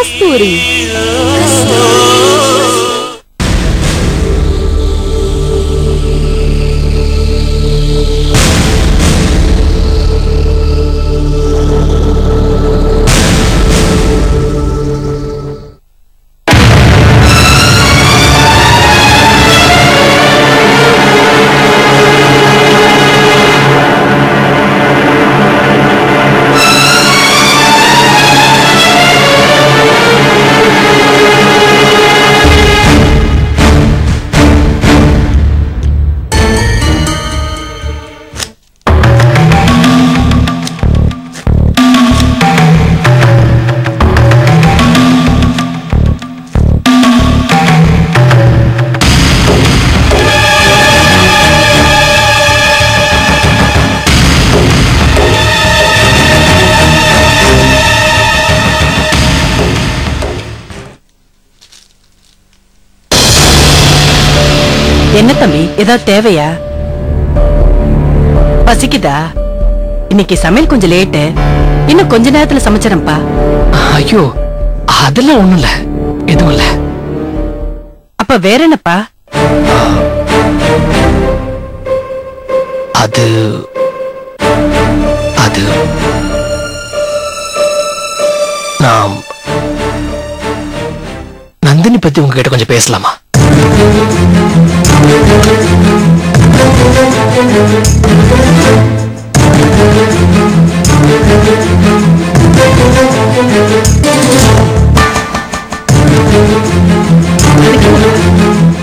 கஸ்தூரி. என்ன தம்பி, ஏதாவது தேவையா? பசிக்குதா? இன்னைக்கு சமையல் கொஞ்சம் லேட்டு, இன்னும் கொஞ்ச நேரத்துல சமைச்சிடம்பா. ஐயோ, அதெல்லாம் ஒண்ணும் இல்ல, எதுவும் இல்ல. அப்ப வேற என்னப்பா? அது அது நான் நந்தினி பத்தி உங்ககிட்ட கொஞ்சம் பேசலாமா?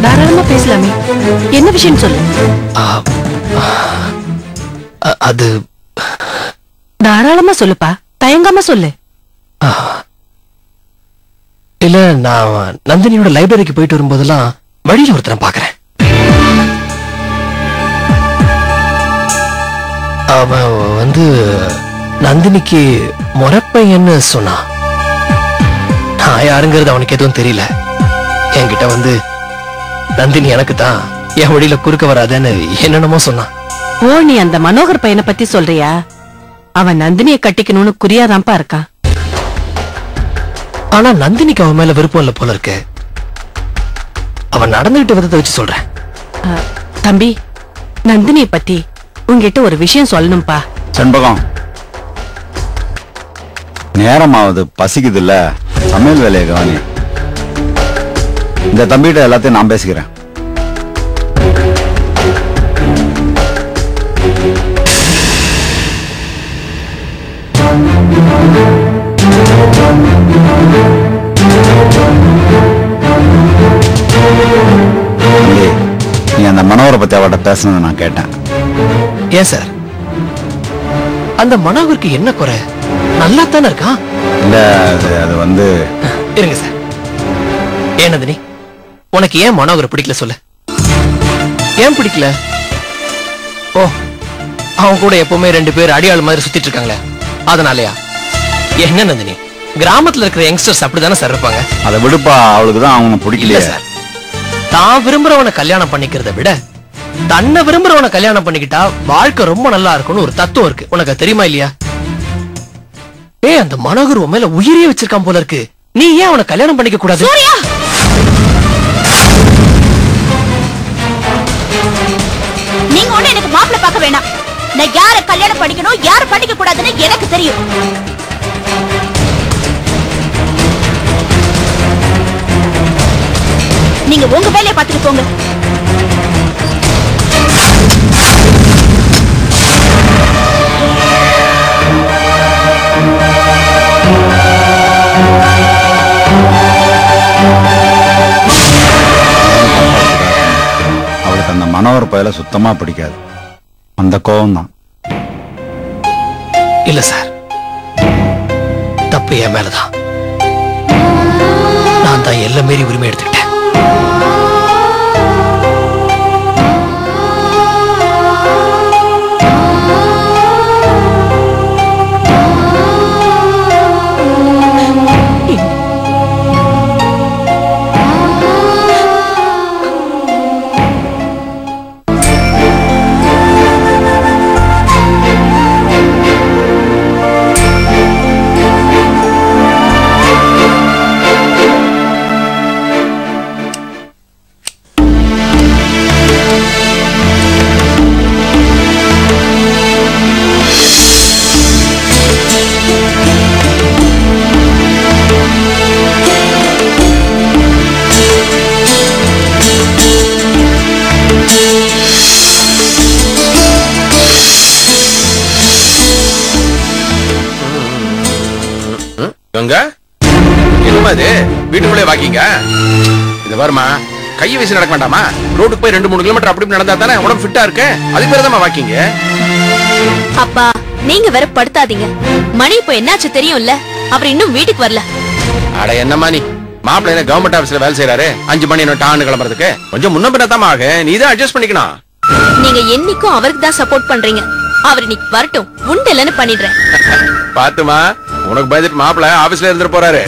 தாராளமா பேசலாமே, என்ன விஷயம் சொல்லு. அது தாராளமா சொல்லுப்பா, தயங்காம சொல்லு. இல்ல, நான் நந்தினியோட லைப்ரரிக்கு போயிட்டு வரும்போதெல்லாம் வழியில ஒருத்தனை பாக்குறேன். அவன் வந்து நந்தினிக்கு முறப்பையன்னு சொன்னா. நான் யாருங்கிறது அவனுக்கு எதுவும் தெரியல. என்கிட்ட வந்து நந்தினி எனக்கு தான், என் வழியில குறுக்க வராதேன்னு என்னென்னமோ சொன்னான். ஓ, நீ அந்த மனோகர் பையனை பத்தி சொல்றியா? அவன் நந்தினியை கட்டிக்கணும்னு குறியாதான்ப்பா இருக்கான். ஆனா நந்தினிக்கு அவன் மேல விருப்பம் இல்ல போல இருக்கு. அவன் நடந்துகிட்ட விதத்தை வச்சு சொல்றேன். தம்பி, நந்தினியை பத்தி உங்ககிட்ட ஒரு விஷயம் சொல்லணும்பா. செண்பகம், நேரமாவது, பசிக்குது இல்ல, சமையல் வேலையை கவனி. இந்த தம்பிகிட்ட எல்லாத்தையும் நான் பேசிக்கிறேன். நீ அந்த மனோகரை பத்தி அவட்ட பேசணும்னு நான் கேட்டேன். ஏன் சார், அந்த மனோகருக்கு என்ன குறை? நல்லா தானே இருக்கான். இல்ல, அது வந்து இருங்க சார். ஏன் நந்தினி, உனக்கு ஏன் மனோகரை பிடிக்கல சொல்லு. ஏன் பிடிக்கல? ஓ, அவன் கூட எப்பவுமே ரெண்டு பேர் அடியாள் மாதிரி சுத்திட்டு இருக்காங்களே, அதனாலயா? என்ன நந்தினி, கிராமத்துல இருக்கிற யங்ஸ்டர்ஸ் அப்படிதானே சார் இருப்பாங்க. அதை விடுப்பா, அவளுக்கு தான் அவனை பிடிக்கல சார். தான் விரும்புறவனை கல்யாணம் பண்ணிக்கிறத விட தன்னை விரும்புறவனை கல்யாணம் பண்ணிக்கிட்டா வாழ்க்கை ரொம்ப நல்லா இருக்கும்னு ஒரு தத்துவம் இருக்கு. உனக்கு தெரியுமா இல்லையா? அந்த மனோகர் உன் மேல உயிரியே வச்சிருக்கான் போல இருக்கு. நீ ஏன் அவனை கல்யாணம் பண்ணிக்க கூடாது? நீங்க ஒண்ணு எனக்கு மாப்பிள்ளை பார்க்க வேணாம். நான் யார கல்யாணம் பண்ணிக்கணும், யார பண்ணிக்க கூடாதுன்னு எனக்கு தெரியும். நீங்க உங்க வேலையை பார்த்துட்டு போங்க. அவளுக்கு அந்த மனோகர் பயல சுத்தமா பிடிக்காது. அந்த கோபம் தான். இல்ல சார், தப்பு என் மேலதான். நான் தான் எல்லாம் மீறி உரிமை எடுத்துக்கிட்டேன். இது வீட்டுக்குள்ளே வாக்கிங்க. இது வருமா கையை வீசி நடக்க வேண்டாமா? ரோட்டுக்கு போய் 2-3 கிலோமீட்டர் அப்படி நடந்தா தானே உடம்பு ஃபிட்டா இருக்கு. அதுக்கு பேர் தான் வாக்கிங்க. அப்பா நீங்க வேற படுத்தாதீங்க. மணி இப்போ என்னாச்சு தெரியும்ல, அவர் இன்னும் வீட்டுக்கு வரல. அட என்னம்மா நீ, மாப்பிள்ளை என்ன கவர்மெண்ட் ஆபீஸ்ல வேலை செய்யறாரு, 5 மணி என்ன டான்னு கிளம்புறதுக்கு கொஞ்சம் முன்ன பின்ன தான் ஆக. நீ தான் அட்ஜஸ்ட் பண்ணிக்கணும். நீங்க என்னைக்கும் அவருக்கு தான் சப்போர்ட் பண்றீங்க. அவர் இன்னைக்கு வரட்டும், உண்டு இல்லன்னு பண்ணிடுறேன். பாத்துமா, உனக்கு பயந்துட்டு மாப்பிள்ளை ஆபீஸ்ல இருந்துட்டு போறாரு.